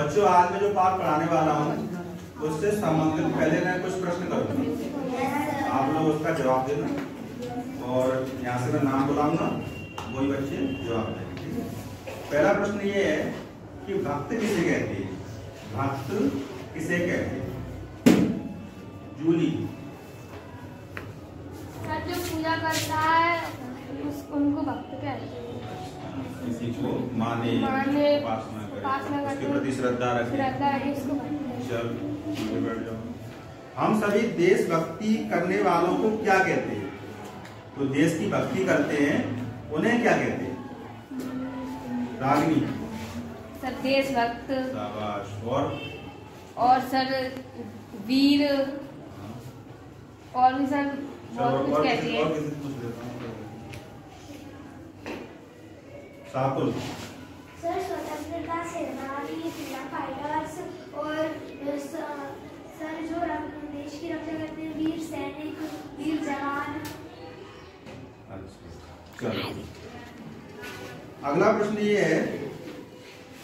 बच्चों आज मैं जो पाठ पढ़ाने वाला हूँ उससे संबंधित पहले मैं कुछ प्रश्न करूंगा, आप लोग उसका जवाब देना और यहाँ से मैं नाम बुलाऊंगा, वही बच्चे जवाब देंगे। पहला प्रश्न ये है कि भक्त किसे कहते हैं? भक्त किसे कहते हैं? जूली। सर जो पूजा करता है उनको भक्त कहते हैं। किसी को माने उपासना करे, उसके प्रति श्रद्धा रखे उसको। चल बैठ जाओ। हम सभी देशभक्ति करने वालों को क्या कहते हैं? तो देश की भक्ति करते हैं उन्हें क्या कहते हैं? रागिनी। सर देशभक्त। शाबाश। और सर वीर और भी सर बहुत कुछ कहते हैं। साकुल। सर स्वतंत्रता सेनानी, फ्रीडम फाइटर्स और सर जो देश की रक्षा करते हैं, वीर सैनिक, वीर जवान। अच्छा चलो, अगला प्रश्न ये है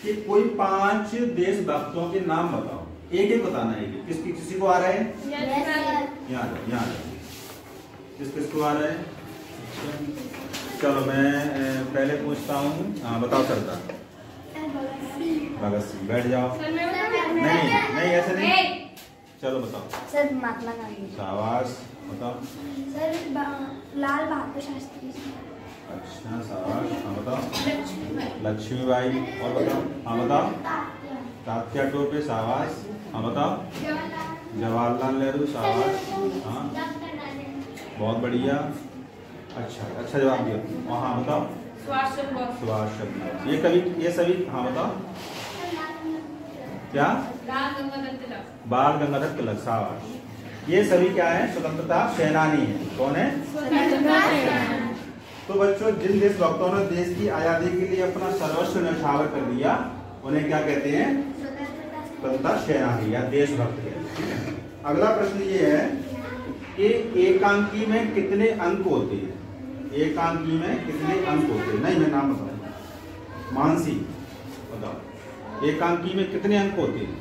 कि कोई 5 देशभक्तों के नाम बताओ। एक एक बताना है। किसी को आ रहा है? यहाँ किसको आ रहा है? चलो मैं पहले पूछता हूँ। हाँ बताओ सरदार। भगत सिंह। बैठ जाओ। नहीं ऐसे नहीं। चलो बताओ। सर महात्मा गांधी। शाबाश। बताओ। सर लाल बहादुर शास्त्री। अच्छा शाबाश। हाँ बताओ। लक्ष्मीबाई। और बताओ। हाँ बताओ। तात्या टोपे। शाबाश। हाँ बताओ। जवाहरलाल नेहरू। शाबाश। हाँ बहुत बढ़िया। अच्छा जवाब दिया। और हाँ बताओ। सुभाष चंद्र। ये सभी हाँ बताओ। क्या? बाल गंगाधर तिलक। शाबाश। ये सभी क्या है? स्वतंत्रता सेनानी है। कौन है? तो बच्चों जिन देशभक्तों ने देश की आजादी के लिए अपना सर्वस्व न्यौछावर कर दिया उन्हें क्या कहते हैं? स्वतंत्रता सेनानी या देशभक्त कहते हैं। अगला प्रश्न ये है कि एकांकी में कितने अंक होते हैं? एकांकी में कितने अंक होते हैं? नहीं मैं नाम बताऊं। मानसी बताओ। एकांकी में कितने अंक होते हैं?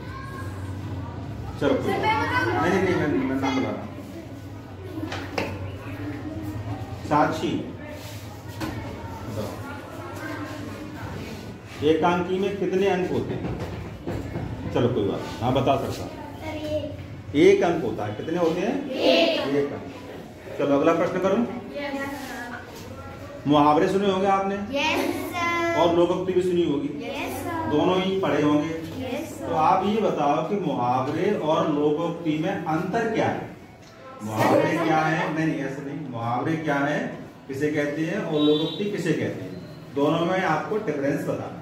चलो कोई नहीं मैं नाम बता रहा हूं। साक्षी बताओ। एकांकी में कितने अंक होते हैं? चलो कोई बात। हाँ बता सकता। एक अंक होता है। कितने होते हैं? एक अंक। चलो अगला प्रश्न करूं। मुहावरे सुने होंगे आपने? और लोकोक्ति भी सुनी होगी। दोनों ही पढ़े होंगे। तो आप ये बताओ कि मुहावरे और लोकोक्ति में अंतर क्या है? मुहावरे क्या है? नहीं ऐसे नहीं। मुहावरे क्या है, किसे कहते हैं, और लोकोक्ति किसे कहते हैं? दोनों में आपको डिफरेंस बताना।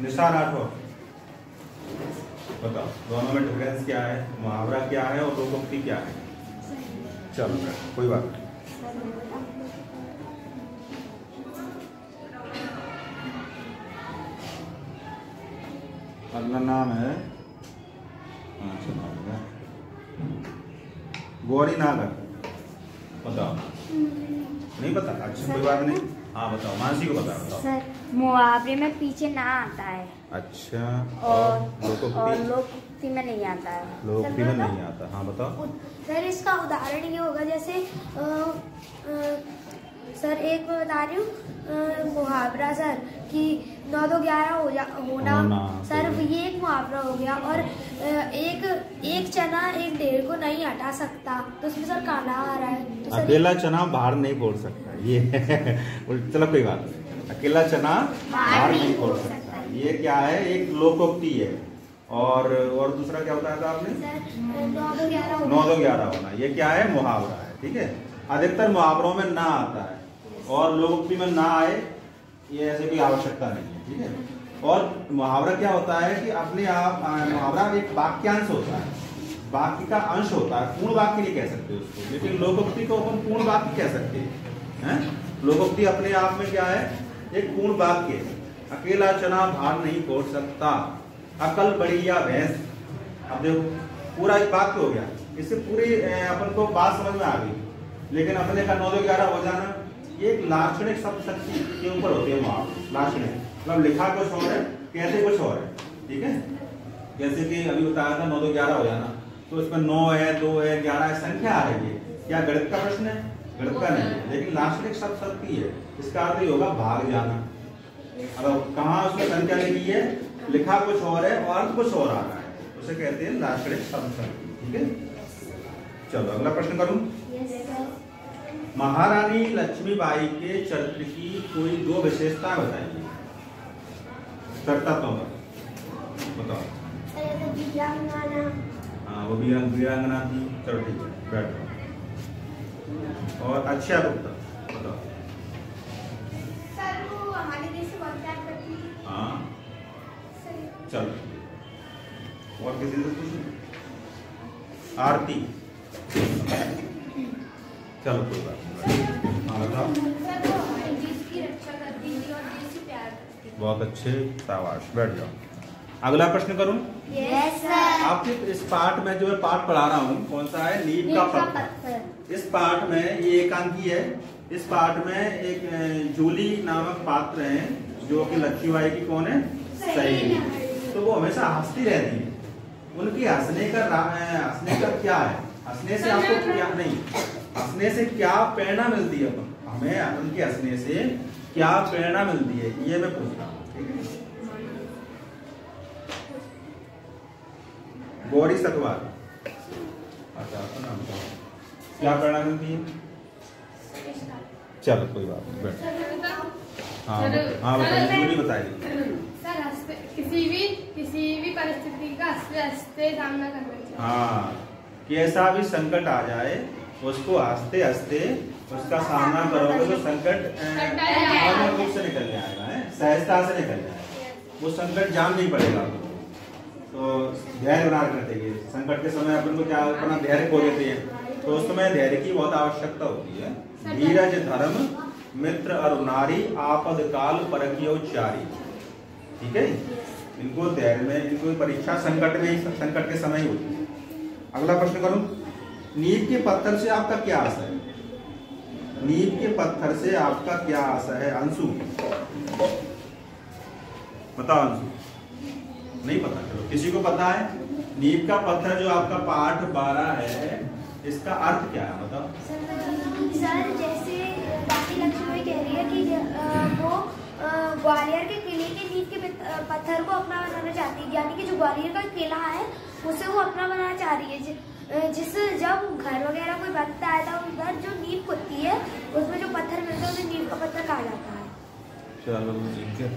निशा राठौर बताओ दोनों में डिफरेंस क्या है? मुहावरा क्या है और लोकोक्ति क्या है? चलो कोई बात नहीं। अगला नाम है गौरी नागर। बताओ। नहीं पता? अच्छा कोई बात नहीं। हाँ बताओ। मानसी को बताओ। सर मुहावरे में पीछे ना आता है। अच्छा। और लोकोक्ति में नहीं आता है। लोकोक्ति में नहीं आता। हाँ बताओ। सर इसका उदाहरण ये होगा जैसे सर एक मैं बता रही हूँ मुहावरा सर कि 9 2 11 होना। सर ये एक मुहावरा हो गया। और एक चना एक ढेर को नहीं हटा सकता, तो उसमें सर काला आ रहा है। तो अकेला चना बाहर नहीं फोड़ सकता ये चलो कोई बात नहीं। अकेला चना बाहर नहीं फोड़ सकता, ये क्या है? एक लोकोक्ति है। और दूसरा क्या बताया था आपने? 9 2 11 होना। ये क्या है? मुहावरा है। ठीक है। अधिकतर मुहावरों में ना आता है और लोकोक्ति में ना आए ये ऐसे कोई आवश्यकता नहीं है। ठीक है। और मुहावरा क्या होता है कि अपने आप मुहावरा एक वाक्यांश होता है, वाक्य का अंश होता है। पूर्ण वाक्य नहीं कह सकते उसको, लेकिन लोकोक्ति को अपन पूर्ण वाक्य कह सकते हैं। लोकोक्ति अपने आप में क्या है? एक पूर्ण वाक्य है। अकेला चना बाहर नहीं फोड़ सकता, अकल बढ़िया भैंस। अब देखो पूरा एक वाक्य हो गया, इससे पूरी अपन को बात समझ में आ गई। लेकिन अपने का 9 2 11 हो जाना ये एक लाक्षणिक शब्द शक्ति के ऊपर होते हैं वहां। लाक्षणिक मतलब लिखा कुछ और है, कहते कुछ और है। ठीक है, जैसे कि अभी बताया था 9 2 11 हो जाना, तो इसमें 9 है, 2 है, 11 है, संख्या आ रही है। क्या गणित का प्रश्न है? गणित का नहीं है, लेकिन लाक्षणिक शब्द शक्ति है। इसका अर्थ ये होगा भाग जाना। अब कहाँ उसमें संख्या लिखी है, लिखा कुछ और है और अर्थ कुछ और आ रहा है, उसे कहते हैं लाक्षणिक शब्द शक्ति। ठीक है, चलो अगला प्रश्न करूं। महारानी लक्ष्मीबाई के चरित्र की कोई 2 विशेषता बताइए। करता तो बताओ। हाँ, वो वीरांगना थी। चलो ठीक है, बैठ जाओ। और अच्छा गुप्ता बताओ। सर वो हमारे देश से बहुत प्यार करती है। हाँ चलो, और किसी से पूछो। आरती, चलो कोई बात नहीं। हाँ बताओ। सर वो हमारे देश की रक्षा करती थी और देश से प्यार करती थी। बहुत अच्छे, शाबाश, बैठ जाओ। अगला प्रश्न करूं। Yes sir. आपके इस पाठ में जो है पाठ पढ़ा रहा हूँ, कौन सा है? नीम का पत्थर। इस पाठ में ये एकांकी है। इस पाठ में एक जूली नामक पात्र है जो कि लक्ष्मीबाई की कौन है? सहेली। तो वो हमेशा हंसती रहती है। उनकी हंसने का क्या है? हंसने से आपको क्या नहीं, हंसने से क्या प्रेरणा मिलती है? हमें उनके हंसने से क्या प्रेरणा मिलती है, ये मैं पूछ रहा हूँ। गौरी सकवार, अच्छा नाम क्या प्रेरणा मिलती है? चलो कोई बात नहीं, बैठ। हाँ बताइए, जूली बताइए। सर किसी भी परिस्थिति का हंसते हंसते सामना करना चाहिए। हाँ, कि ऐसा भी संकट आ जाए उसको हंसते हंसते उसका सामना करोगे तो संकट रूप से निकल जाएगा, सहजता से निकल जाएगा। वो संकट जान नहीं पड़ेगा। तो धैर्य बना रखना चाहिए। संकट के समय अपन को क्या अपना धैर्य खो देते हैं, तो उस समय धैर्य की बहुत आवश्यकता होती है। धीरज धर्म मित्र और नारी आपद काल परखियो चारी। ठीक है, इनको धैर्य में, इनको परीक्षा संकट में, संकट के समय ही होती है। अगला प्रश्न करूं। नीम के पत्थर से आपका क्या आशा है? नीम के पत्थर से आपका क्या आशा है? अंशु बताओ। अंशु नहीं पता, चलो किसी को पता है? नीम का पत्थर जो आपका पाठ 12 है, इसका अर्थ क्या है बताओ। सर जैसे बाकी लक्ष्मी कह रही है कि वो ग्वालियर के किले के नींव के पत्थर को अपना बनाना चाहती है, यानी कि जो ग्वालियर का किला है उसे वो अपना बनाना चाह रही है। जिस जब घर वगैरह कोई बनता है तो उधर जो नींव होती है उसमें जो पत्थर मिलता है उसे नींव का पत्थर कहा जाता है। चलो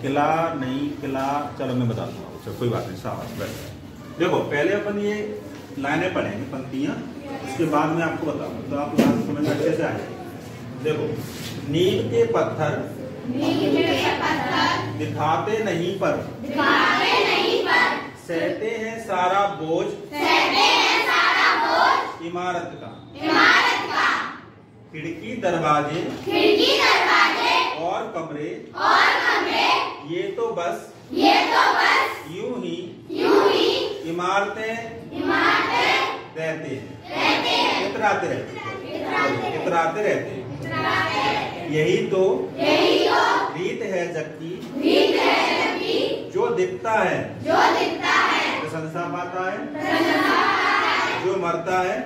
किला नहीं, किला चलो मैं बता दूंगा। चलो कोई बात नहीं, शाबाश, बैठ। देखो पहले अपन ये लाइनें पढ़ेंगे, पंक्तियां, उसके बाद में आपको बताऊंगा तो आप समझ में अच्छे से आएंगे। देखो, नीम के पत्थर दिखाते नहीं पर सहते हैं सारा बोझ इमारत का। खिड़की दरवाजे और कमरे ये तो बस यूं ही इमारतें रहते हैं, इतराते रहते हैं। यही तो रीत है जग की, जो दिखता है प्रशंसा पाता है, जो मरता है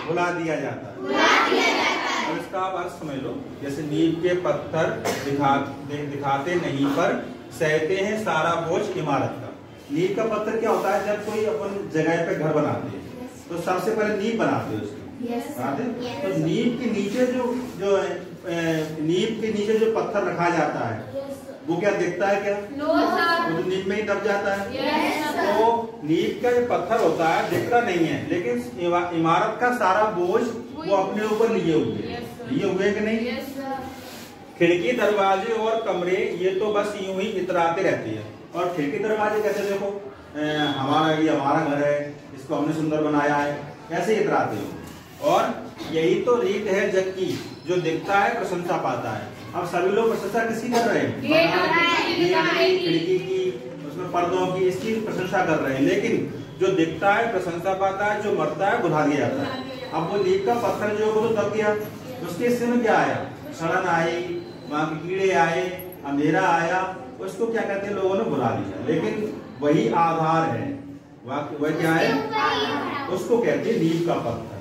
भुला दिया जाता है। और इसका आप अर्थ समझ लो, जैसे नीम के पत्थर दिखाते नहीं पर सहते हैं सारा बोझ इमारत का। नीम का पत्थर क्या होता है? जब कोई अपन जगह पे घर बनाते हैं तो सबसे पहले नींव बनाते हैं उसकी। तो नींव के नीचे नींव के नीचे जो पत्थर रखा जाता है वो क्या दिखता है? क्या वो तो नींव में ही दब जाता है। तो नींव का जो पत्थर होता है दिखता नहीं है, लेकिन इमारत का सारा बोझ वो अपने ऊपर लिए हुए कि नहीं? खिड़की दरवाजे और कमरे ये तो बस यूं ही इतराते रहते हैं। और खिड़की दरवाजे कैसे? देखो ये हमारा घर है, इसको हमने सुंदर बनाया है, ऐसे इतराते हो। और यही तो रीत है जग की, जो दिखता है प्रशंसा पाता है। अब सभी लोग प्रशंसा किसी कर रहे हैं? खिड़की की, उसमें पर्दों की, इसकी प्रशंसा कर रहे हैं। लेकिन जो दिखता है प्रशंसा पाता है, जो मरता है भुला दिया जाता है। अब वो नीम का पत्थर जो है वो तो दब गया, उसके हिस्से में क्या आया? सड़न आई, वहाँ के कीड़े आए, अंधेरा आया, उसको क्या कहते हैं लोगों ने बुला दिया, लेकिन वही आधार है, वह क्या है, उसको कहते हैं नींव का पत्थर।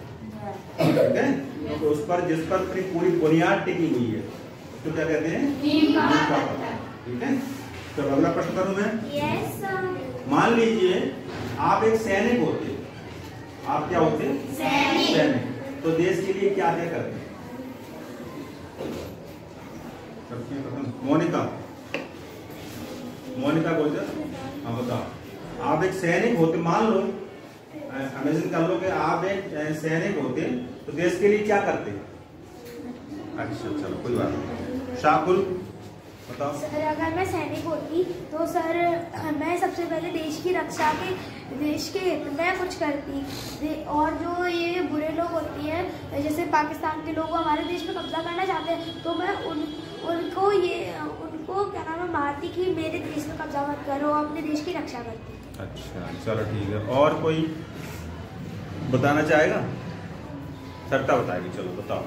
ठीक है, तो उस पर जिस पर पूरी बुनियाद टिकी हुई है उसको क्या कहते हैं, नींव का पत्थर। ठीक है, तो अगला प्रश्न करूं मैं। यस। मान लीजिए आप एक सैनिक होते, आप क्या होते, सैनिक, तो देश के लिए क्या क्या करते? मोनिका बोलते, हाँ बताओ। आप एक सैनिक होते, मान लो, इमेजिन कर लो कि आप एक सैनिक होते तो देश के लिए क्या करते? अच्छा चलो कोई बात नहीं। शाकुल बताओ। सर अगर मैं सैनिक होती तो सर मैं सबसे पहले देश की रक्षा के, देश के हित में कुछ करती। और जो ये बुरे लोग होती हैं, जैसे पाकिस्तान के लोग हमारे देश पे कब्जा करना चाहते हैं, तो मैं उनको क्या नाम है मारती कि मेरे देश में कब्जा मत करो, अपने देश की रक्षा करती। अच्छा चलो ठीक है, और कोई बताना चाहेगा? सरता बताएगी, चलो बताओ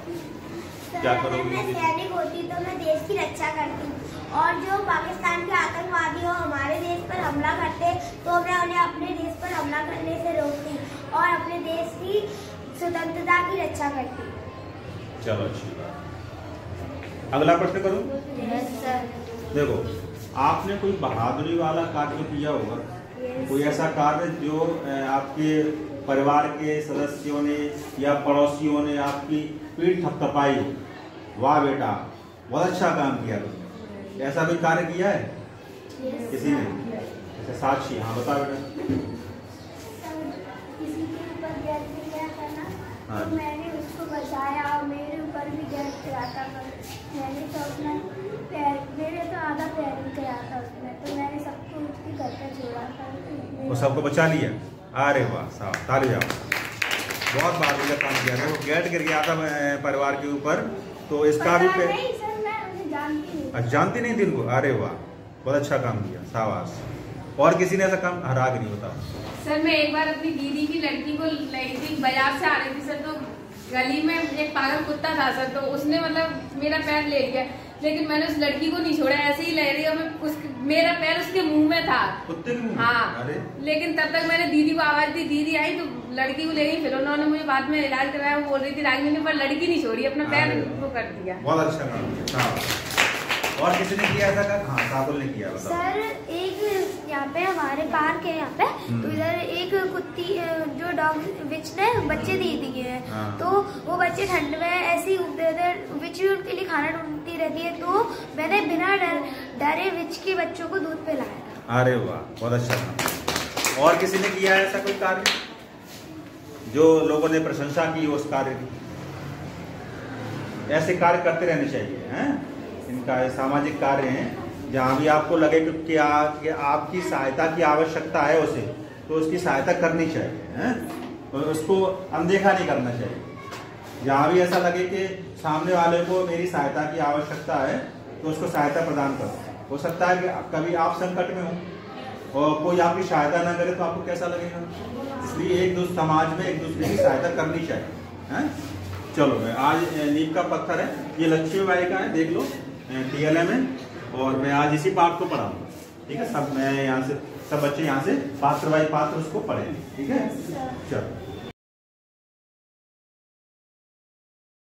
क्या करोगी? मैं सैनिक होती तो मैं देश की रक्षा करती, और जो पाकिस्तान के आतंकवादी हो हमारे देश पर हमला करते तो मैं उन्हें अपने देश पर हमला करने से रोकती और अपने देश की स्वतंत्रता की रक्षा करती। चलो अच्छी बात। अगला प्रश्न करूं? Yes sir. देखो, आपने कोई बहादुरी वाला कार्य किया होगा, कोई ऐसा कार्य जो आपके परिवार के सदस्यों ने या पड़ोसियों ने आपकी पीठ थपथपाई हो, वाह बेटा बहुत अच्छा काम किया तुमने, ऐसा कोई कार्य किया है किसी ने? ऐसा साक्षी, हाँ बता बेटा। किसी के ऊपर गैस गिरा था ना, हाँ। तो मैंने उसको बचाया, और मेरे ऊपर भी गैस गिरा था, मैंने तो अपना पैर, मेरे तो आधा पैर भी गया था उसमें, तो मैंने सबको उसकी घर पर छोड़ा था। वो सबको बचा लिया? अरे वाह साहब, ताली जाओ, बहुत बहादुरी का काम किया था। वो गेट गिर गया था परिवार के ऊपर, तो इसका भी नहीं सर, मैं उन्हें जानती नहीं। जानती नहीं थी इनको? अरे वाह बहुत अच्छा काम किया, शाबाश। और किसी ने ऐसा काम हरा के नहीं? बताओ। सर मैं एक बार अपनी दीदी की लड़की को लाई थी, बाजार से आ रही थी सर, तो गली में एक पागल कुत्ता था सर, तो उसने मतलब मेरा पैर ले लिया, लेकिन मैंने उस लड़की को नहीं छोड़ा, ऐसे ही ले रही और मेरा पैर उसके मुंह में था, कुत्ते के मुंह? हाँ। अरे लेकिन तब तक मैंने दीदी को आवाज दी, दीदी आई तो लड़की को ले गई, फिर उन्होंने मुझे बाद में इलाज कराया। वो बोल रही थी रागिनी ने, पर लड़की नहीं छोड़ी, अपना पैर वो कर दिया। बहुत अच्छा काम किया। और किसी ने किया ऐसा काम? हाँ शाकुल ने किया, बताओ। सर एक यहाँ पे हमारे पार्क है यहाँ पे, तो इधर एक कुत्ती जो डॉग विच ने बच्चे दे दिए हैं, हाँ। तो वो बच्चे ठंड में ऐसे ही विच भी उनके लिए खाना ढूंढती रहती है, तो मैंने बिना डरे विच के बच्चों को दूध पिलाया था। अरे वाह बहुत अच्छा काम। और किसी ने किया ऐसा कोई कार्य जो लोगों ने प्रशंसा की उस कार्य की? ऐसे कार्य करते रहने चाहिए हैं, इनका सामाजिक कार्य हैं, जहाँ भी आपको लगे कि आपकी सहायता की आवश्यकता है उसे, तो उसकी सहायता करनी चाहिए हैं, तो उसको अनदेखा नहीं करना चाहिए। जहाँ भी ऐसा लगे कि सामने वाले को मेरी सहायता की आवश्यकता है तो उसको सहायता प्रदान करो। हो सकता है कि कभी आप संकट में हो और कोई आपकी सहायता ना करे तो आपको कैसा लगेगा, इसलिए एक दूसरे समाज में एक दूसरे की सहायता करनी चाहिए हैं। चलो मैं आज नींव का पत्थर है, ये लक्ष्मी बाई का है, देख लो TLM में, और मैं आज इसी पाठ को पढ़ाऊंगा, ठीक है। सब मैं यहाँ से सब बच्चे यहाँ से पात्र बाई पात्र उसको पढ़ेंगे, ठीक है। चलो।